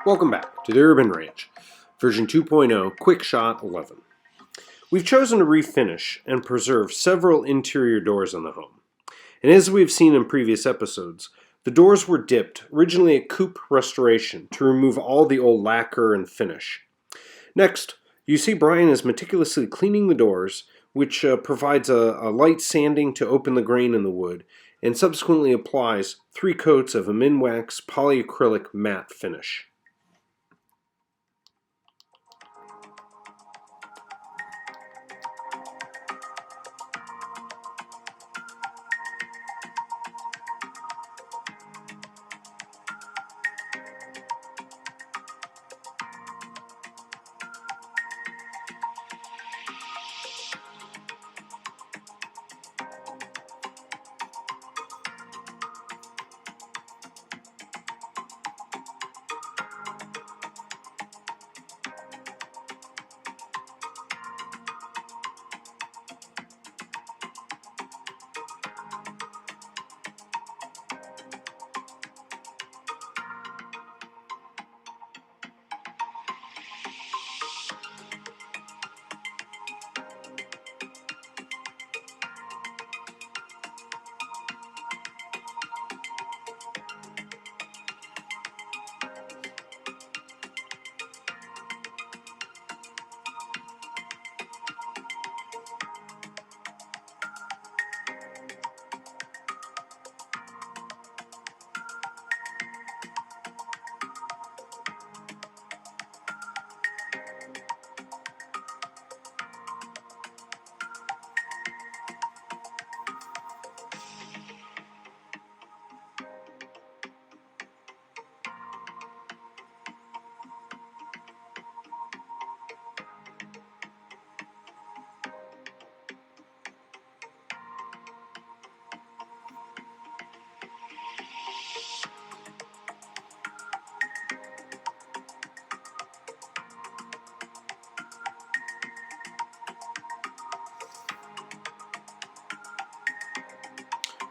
Welcome back to the UrbanRanch, version 2.0, quickshot 11. We've chosen to refinish and preserve several interior doors in the home. And as we've seen in previous episodes, the doors were dipped, originally a coupe restoration, to remove all the old lacquer and finish. Next, you see Brian is meticulously cleaning the doors, which provides a light sanding to open the grain in the wood, and subsequently applies 3 coats of a Minwax polyacrylic matte finish.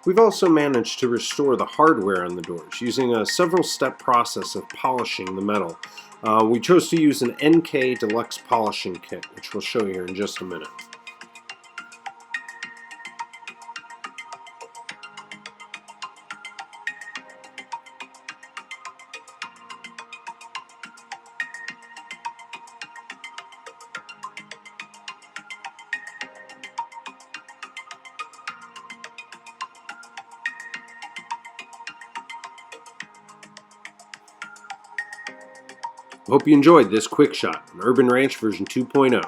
We've also managed to restore the hardware on the doors using a several-step process of polishing the metal. We chose to use an Enkay Deluxe Polishing Kit, which we'll show you in just a minute. Hope you enjoyed this quick shot on UrbanRanch version 2.0.